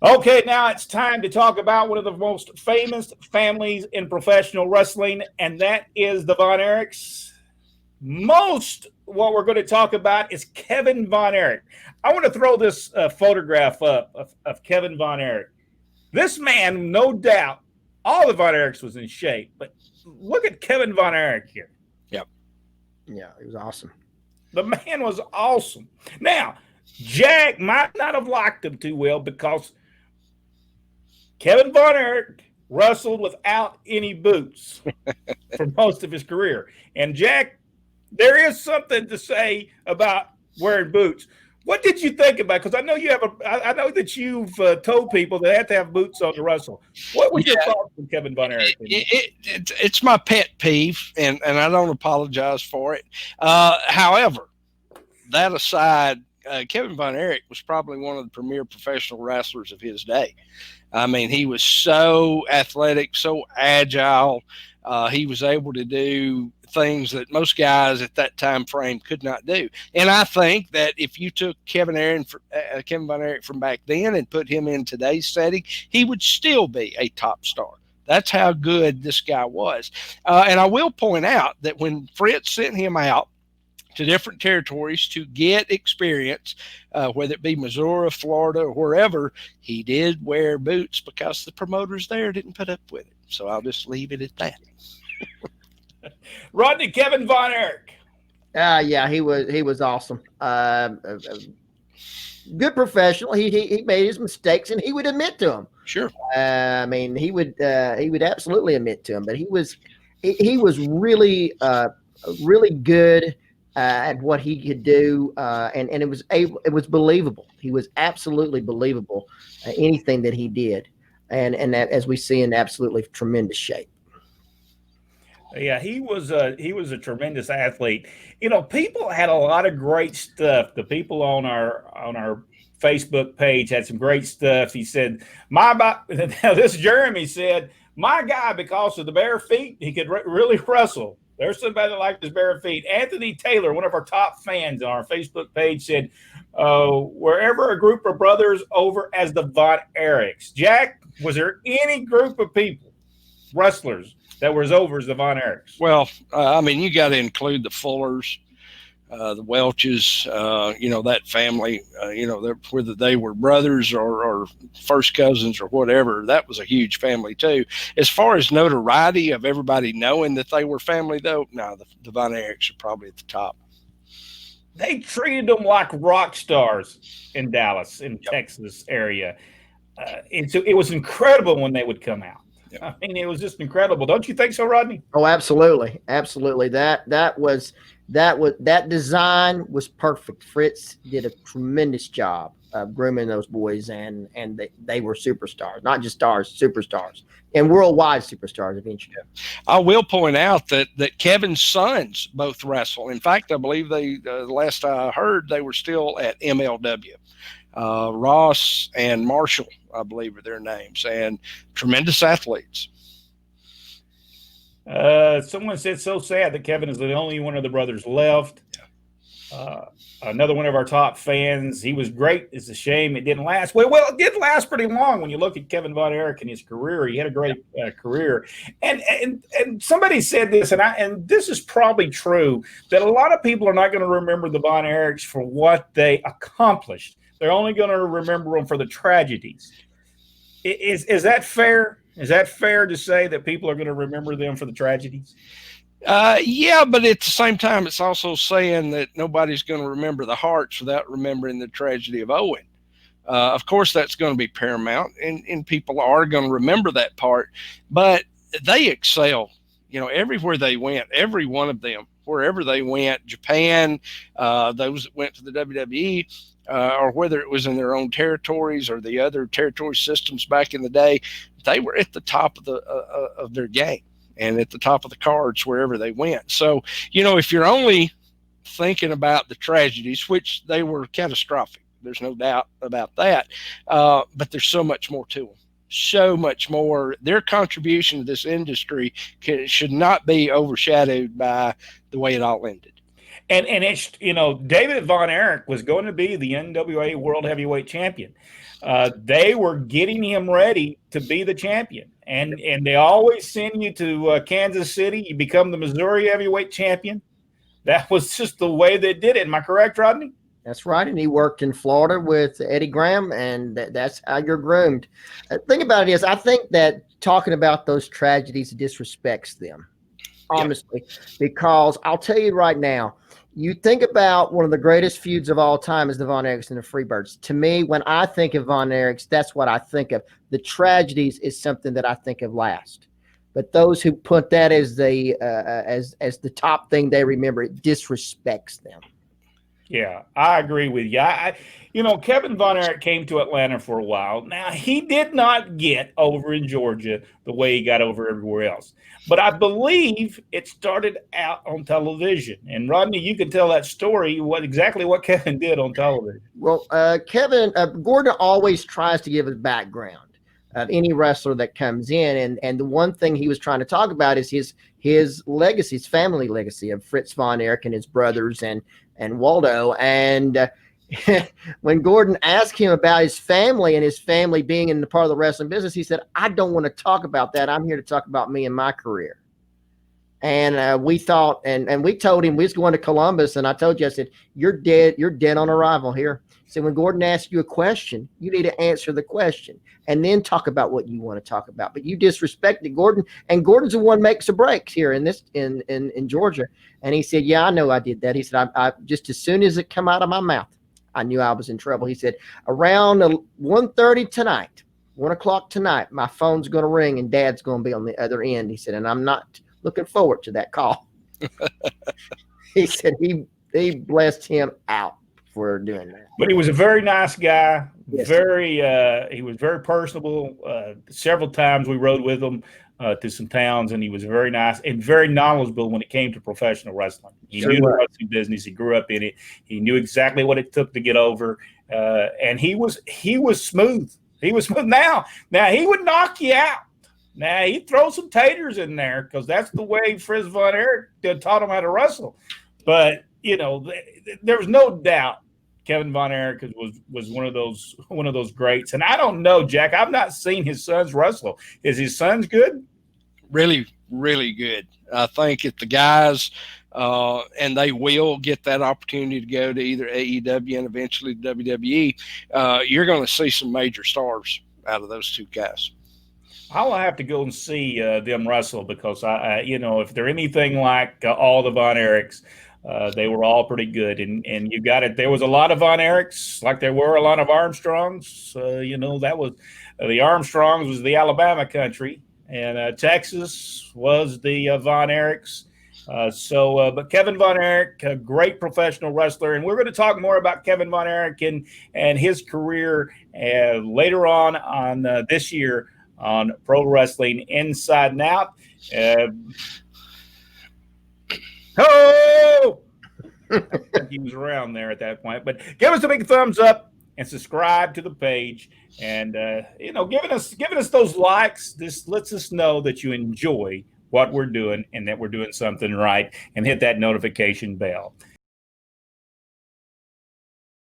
Okay, now it's time to talk about one of the most famous families in professional wrestling, and that is the Von Erichs. Most what we're going to talk about is Kevin Von Erich. I want to throw this photograph up of Kevin Von Erich. This man, no doubt, all the Von Erichs was in shape, but look at Kevin Von Erich here. Yep. Yeah, it was awesome. The man was awesome. Now, Jack might not have liked him too well because Kevin Von Erich wrestled without any boots for most of his career. And Jack, there is something to say about wearing boots. What did you think about? Because I know I know that you've told people they have to have boots on to wrestle. What was your thoughts on Kevin Von Erich? It's my pet peeve, and I don't apologize for it. However, that aside, Kevin Von Erich was probably one of the premier professional wrestlers of his day. I mean, he was so athletic, so agile. He was able to do things that most guys at that time frame could not do. And I think that if you took Kevin Von Erich from back then and put him in today's setting, he would still be a top star. That's how good this guy was. And I will point out that when Fritz sent him out to different territories to get experience, whether it be Missouri, Florida, or wherever, he did wear boots because the promoters there didn't put up with it. So I'll just leave it at that. Rodney, Kevin Von Erich. Yeah, he was awesome. Good professional. He made his mistakes and he would admit to them. Sure. I mean, he would absolutely admit to them. But he was really really good at what he could do, and it was believable. He was absolutely believable. Anything that he did, and that, as we see, in absolutely tremendous shape. Yeah, he was a tremendous athlete. You know, people had a lot of great stuff. The people on our Facebook page had some great stuff. He said, now this Jeremy said, my guy, because of the bare feet, he could really wrestle. There's somebody that liked his bare feet. Anthony Taylor, one of our top fans on our Facebook page, said, wherever a group of brothers over as the Von Erichs. Jack, was there any group of people, wrestlers, that was over as the Von Erichs? Well, I mean, you got to include the Fullers, the Welches, that family, whether they were brothers or first cousins or whatever, that was a huge family too. As far as notoriety of everybody knowing that they were family, though, no, the Von Erichs are probably at the top. They treated them like rock stars in Dallas, in Texas area. And so it was incredible when they would come out. Yep. I mean, it was just incredible. Don't you think so, Rodney? Oh, absolutely. Absolutely. That design was perfect. Fritz did a tremendous job of grooming those boys, and they were superstars, not just stars, superstars, and worldwide superstars eventually. I will point out that Kevin's sons both wrestle. In fact, I believe the last I heard, they were still at MLW. Ross and Marshall, I believe, are their names, and tremendous athletes. Someone said, so sad that Kevin is the only one of the brothers left. Another one of our top fans. He was great. It's a shame it didn't last. Well, it did last pretty long when you look at Kevin Von Erich and his career. He had a great career. And somebody said this, and this is probably true, that a lot of people are not going to remember the Von Erichs for what they accomplished. They're only going to remember them for the tragedies. Is that fair? Is that fair to say that people are going to remember them for the tragedies? Yeah, but at the same time, it's also saying that nobody's going to remember the Harts without remembering the tragedy of Owen. Of course, that's going to be paramount, and people are going to remember that part. But they excel, everywhere they went, every one of them, wherever they went, Japan, those that went to the WWE, or whether it was in their own territories or the other territory systems back in the day, they were at the top of their game and at the top of the cards wherever they went. So, if you're only thinking about the tragedies, which they were catastrophic, there's no doubt about that, but there's so much more to them. So much more. Their contribution to this industry should not be overshadowed by the way it all ended. And it's, David Von Erich was going to be the NWA World Heavyweight Champion. They were getting him ready to be the champion, and they always send you to Kansas City. You become the Missouri Heavyweight Champion. That was just the way they did it. Am I correct, Rodney? That's right. And he worked in Florida with Eddie Graham, and that's how you're groomed. The thing about it is, I think that talking about those tragedies disrespects them, honestly, because I'll tell you right now, you think about one of the greatest feuds of all time is the Von Erichs and the Freebirds. To me, when I think of Von Erichs, that's what I think of. The tragedies is something that I think of last. But those who put that as the top thing they remember, it disrespects them. Yeah, I agree with you. Kevin Von Erich came to Atlanta for a while. Now, he did not get over in Georgia the way he got over everywhere else. But I believe it started out on television. And Rodney, you can tell that story, exactly what Kevin did on television. Well, Gordon always tries to give his background of any wrestler that comes in. And the one thing he was trying to talk about is his legacy, his family legacy of Fritz Von Erich and his brothers and Waldo. And when Gordon asked him about his family and his family being in the part of the wrestling business, he said, I don't want to talk about that. I'm here to talk about me and my career. And we thought, and we told him we was going to Columbus. And I told you, I said, you're dead on arrival here. So when Gordon asks you a question, you need to answer the question and then talk about what you want to talk about. But you disrespected Gordon, and Gordon's the one makes the breaks here in Georgia. And he said, yeah, I know I did that. He said, I just as soon as it come out of my mouth, I knew I was in trouble. He said, around 1:30 tonight, 1 o'clock tonight, my phone's going to ring and Dad's going to be on the other end. He said, and I'm not looking forward to that call. He said he blessed him out for doing that. But he was a very nice guy. Yes. He was very personable. Several times we rode with him to some towns, and he was very nice and very knowledgeable when it came to professional wrestling. He knew the wrestling business. He grew up in it. He knew exactly what it took to get over. And he was smooth. He was smooth. Now he would knock you out. Now he'd throw some taters in there because that's the way Fritz Von Erich taught him how to wrestle. But there was no doubt Kevin Von Erich was one of those greats. And I don't know, Jack, I've not seen his sons wrestle. Is his sons good? Really, really good. I think if the guys, and they will get that opportunity to go to either AEW and eventually WWE, you're going to see some major stars out of those two guys. I'll have to go and see them wrestle because if they're anything like all the Von Erichs, they were all pretty good, and you got it. There was a lot of Von Erichs, like there were a lot of Armstrongs. That was the Armstrongs was the Alabama country, and Texas was the Von Erichs. But Kevin Von Erich, a great professional wrestler, and we're going to talk more about Kevin Von Erich and his career later on this year on Pro Wrestling Inside and Out. He was around there at that point, but give us a big thumbs up and subscribe to the page, and giving us those likes. This lets us know that you enjoy what we're doing and that we're doing something right, and hit that notification bell.